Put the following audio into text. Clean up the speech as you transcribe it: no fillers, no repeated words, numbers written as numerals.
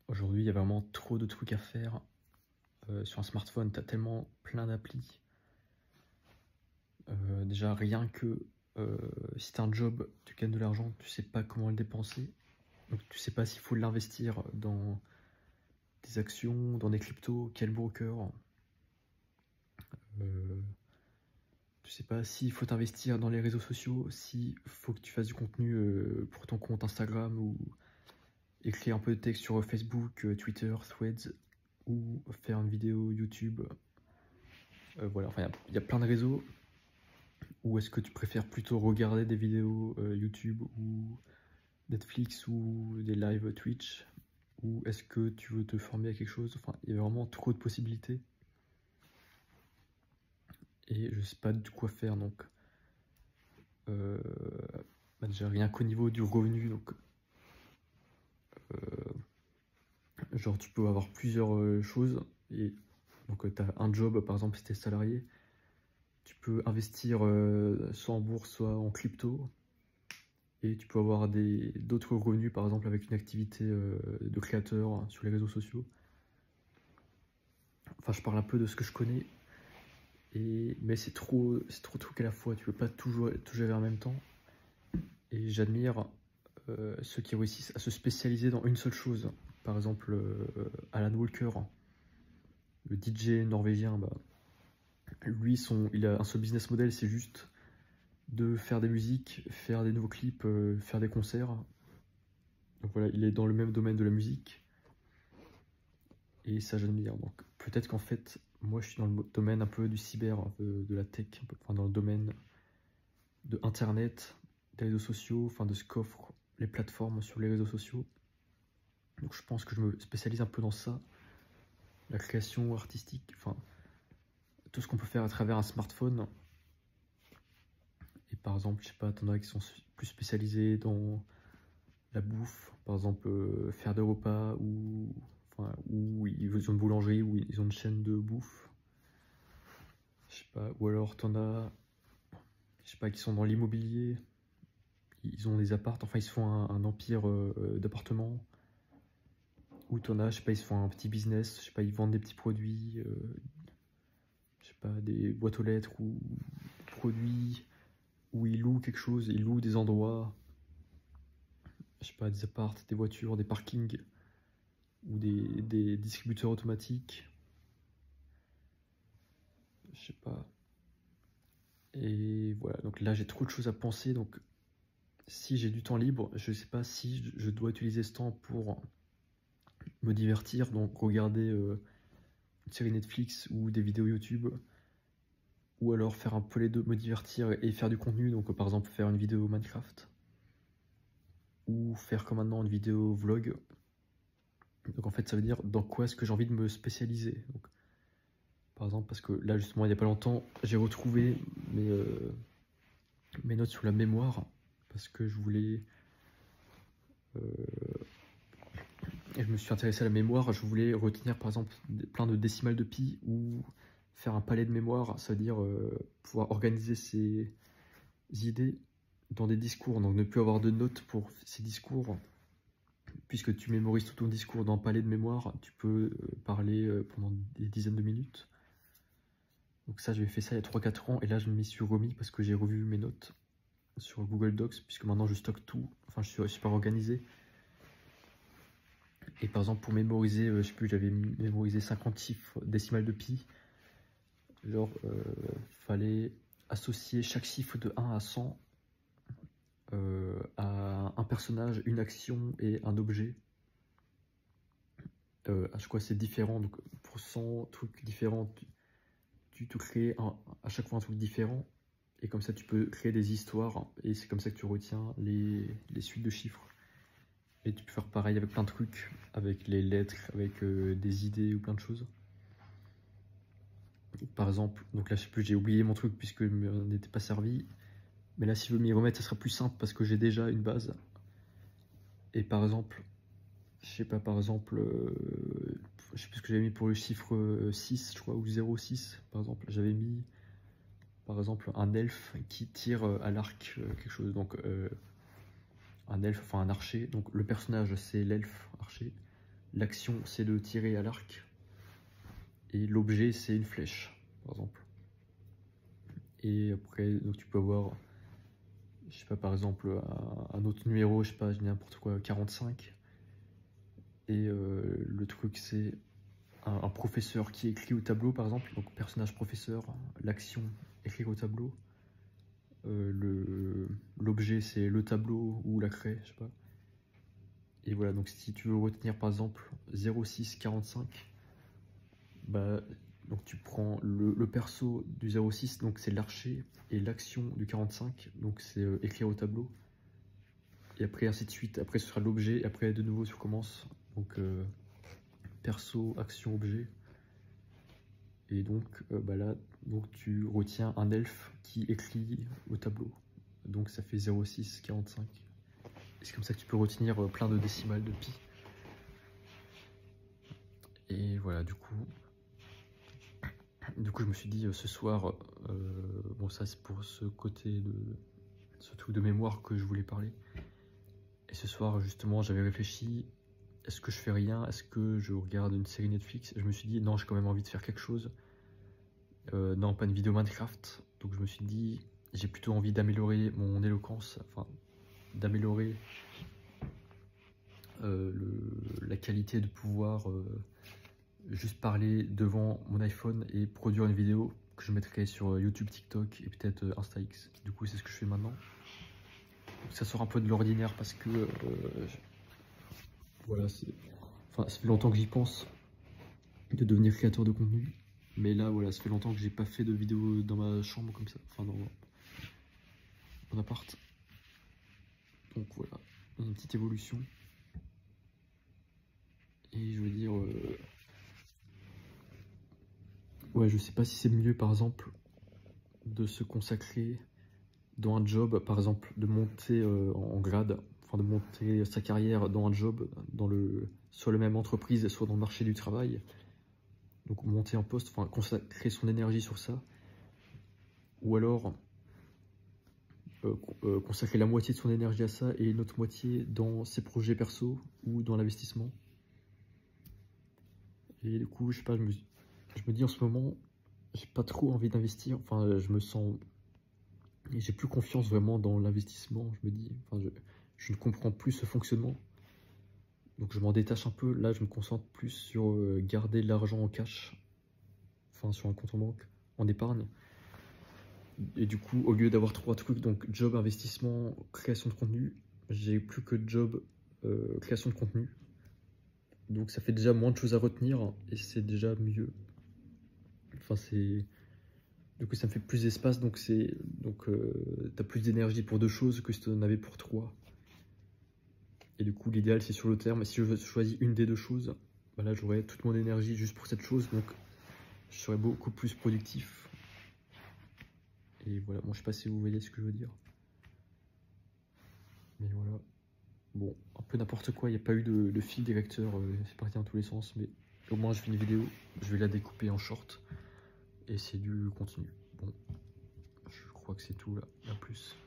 Aujourd'hui, il y a vraiment trop de trucs à faire. Sur un smartphone, tu as tellement plein d'applis. Déjà, rien que si tu as un job, tu gagnes de l'argent, tu sais pas comment le dépenser. Donc, tu sais pas s'il faut l'investir dans des actions, dans des cryptos, quel broker. Tu sais pas s'il faut t'investir dans les réseaux sociaux, s'il faut que tu fasses du contenu pour ton compte Instagram ou écrire un peu de texte sur Facebook, Twitter, Threads ou faire une vidéo YouTube. Voilà, enfin, il y a plein de réseaux. Ou est-ce que tu préfères plutôt regarder des vidéos YouTube ou Netflix ou des lives Twitch? Ou est-ce que tu veux te former à quelque chose? Enfin, il y a vraiment trop de possibilités. Et je sais pas de quoi faire, donc... déjà, rien qu'au niveau du revenu, donc... genre, tu peux avoir plusieurs choses. Et donc, tu as un job, par exemple, si tu es salarié. Tu peux investir soit en bourse, soit en crypto. Et tu peux avoir d'autres revenus, par exemple avec une activité de créateur sur les réseaux sociaux. Enfin, je parle un peu de ce que je connais. Mais c'est trop de trucs à la fois. Tu peux pas tout gérer en même temps. Et j'admire ceux qui réussissent à se spécialiser dans une seule chose. Par exemple, Alan Walker, le DJ norvégien, bah, lui, il a un seul business model, c'est juste de faire des musiques, faire des nouveaux clips, faire des concerts. Donc voilà, il est dans le même domaine de la musique. Et ça, j'admire. Donc peut-être qu'en fait, moi, je suis dans le domaine un peu du cyber, un peu de la tech, enfin dans le domaine de Internet, des réseaux sociaux, enfin de ce qu'offrent les plateformes sur les réseaux sociaux. Donc je pense que je me spécialise un peu dans ça. La création artistique, enfin tout ce qu'on peut faire à travers un smartphone. Et par exemple, je sais pas, t'en as qui sont plus spécialisés dans la bouffe, par exemple faire des repas ou ils ont une boulangerie ou ils ont une chaîne de bouffe. Je sais pas, ou alors t'en as, je sais pas, qui sont dans l'immobilier, ils ont des apparts, enfin ils se font un empire d'appartements. Ou t'en as, je sais pas, ils se font un petit business, je sais pas, ils vendent des petits produits, je sais pas, des boîtes aux lettres ou produits, ou ils louent quelque chose, ils louent des endroits, je sais pas, des apparts, des voitures, des parkings, ou des distributeurs automatiques, je sais pas. Et voilà, donc là j'ai trop de choses à penser, donc si j'ai du temps libre, je sais pas si je dois utiliser ce temps pour me divertir, donc regarder une série Netflix ou des vidéos YouTube, ou alors faire un peu les deux, me divertir et faire du contenu, donc par exemple faire une vidéo Minecraft, ou faire comme maintenant une vidéo vlog. Donc en fait ça veut dire dans quoi est-ce que j'ai envie de me spécialiser. Donc, par exemple parce que là justement il n'y a pas longtemps j'ai retrouvé mes notes sur la mémoire, parce que je voulais... et je me suis intéressé à la mémoire, je voulais retenir par exemple plein de décimales de pi ou faire un palais de mémoire, ça veut dire pouvoir organiser ses idées dans des discours, donc ne plus avoir de notes pour ces discours, puisque tu mémorises tout ton discours dans un palais de mémoire, tu peux parler pendant des dizaines de minutes. Donc ça, j'avais fait ça il y a 3-4 ans, et là je m'y suis remis parce que j'ai revu mes notes sur Google Docs, puisque maintenant je stocke tout, enfin je suis super organisé. Et par exemple pour mémoriser, je sais plus, j'avais mémorisé 50 chiffres décimales de pi, genre fallait associer chaque chiffre de 1 à 100 à un personnage, une action et un objet. À chaque fois c'est différent, donc pour 100 trucs différents, tu te crées à chaque fois un truc différent, et comme ça tu peux créer des histoires, et c'est comme ça que tu retiens les suites de chiffres. Et tu peux faire pareil avec plein de trucs, avec les lettres, avec des idées ou plein de choses. Par exemple, donc là je sais plus, j'ai oublié mon truc puisque je ne m'étais pas servi, mais là si je veux m'y remettre ça sera plus simple parce que j'ai déjà une base. Et par exemple, je sais pas, par exemple, je sais plus ce que j'avais mis pour le chiffre 6, je crois, ou 0,6 par exemple, j'avais mis par exemple un elfe qui tire à l'arc quelque chose, donc un elfe, enfin un archer, donc le personnage c'est l'elfe archer, l'action c'est de tirer à l'arc, et l'objet c'est une flèche, par exemple. Et après, donc tu peux avoir, je sais pas, par exemple, un autre numéro, je sais pas, je dis n'importe quoi, 45. Et le truc c'est un professeur qui écrit au tableau, par exemple, donc personnage professeur, l'action écrire au tableau. L'objet c'est le tableau ou la craie, je sais pas. Et voilà, donc si tu veux retenir par exemple 0645, bah, donc tu prends le perso du 06, donc c'est l'archer, et l'action du 45, donc c'est écrire au tableau. Et après ainsi de suite, après ce sera l'objet, et après de nouveau tu recommences. Donc perso, action, objet. Et donc bah là, donc tu retiens un elfe qui écrit au tableau. Donc ça fait 0645. Et c'est comme ça que tu peux retenir plein de décimales de pi. Et voilà, du coup je me suis dit ce soir, bon ça c'est pour ce côté de ce truc de mémoire que je voulais parler. Et ce soir justement j'avais réfléchi, est-ce que je fais rien, est-ce que je regarde une série Netflix? Je me suis dit non, j'ai quand même envie de faire quelque chose. Non, pas une vidéo Minecraft. Donc je me suis dit, j'ai plutôt envie d'améliorer mon éloquence, enfin d'améliorer la qualité de pouvoir juste parler devant mon iPhone et produire une vidéo que je mettrai sur YouTube, TikTok et peut-être InstaX. Du coup, c'est ce que je fais maintenant. Donc, ça sort un peu de l'ordinaire parce que voilà, enfin, ça fait longtemps que j'y pense de devenir créateur de contenu. Mais là, voilà, ça fait longtemps que j'ai pas fait de vidéo dans ma chambre comme ça, enfin dans mon appart. Donc voilà, une petite évolution. Et je veux dire, ouais, je sais pas si c'est mieux par exemple de se consacrer dans un job, par exemple de monter en grade, enfin de monter sa carrière dans un job, soit la même entreprise, soit dans le marché du travail. Donc monter en poste, enfin consacrer son énergie sur ça. Ou alors consacrer la moitié de son énergie à ça et l'autre moitié dans ses projets perso ou dans l'investissement. Et du coup, je sais pas, je me dis en ce moment, j'ai pas trop envie d'investir. Enfin, je me sens, j'ai plus confiance vraiment dans l'investissement. Je me dis, enfin, je ne comprends plus ce fonctionnement. Donc je m'en détache un peu. Là, je me concentre plus sur garder de l'argent en cash, enfin sur un compte en banque, en épargne. Et du coup, au lieu d'avoir 3 trucs, donc job, investissement, création de contenu, j'ai plus que job, création de contenu. Donc ça fait déjà moins de choses à retenir et c'est déjà mieux. Enfin c'est, du coup ça me fait plus d'espace, donc t'as plus d'énergie pour 2 choses que si tu en avais pour 3. Et du coup l'idéal c'est sur le terme. Si je choisis une des 2 choses, bah là j'aurai toute mon énergie juste pour cette chose, donc je serai beaucoup plus productif. Et voilà, bon je sais pas si vous voyez ce que je veux dire. Mais voilà. Bon, un peu n'importe quoi, il n'y a pas eu de fil directeur, c'est parti dans tous les sens, mais au moins je fais une vidéo, je vais la découper en short, et c'est du contenu. Bon, je crois que c'est tout là, à plus.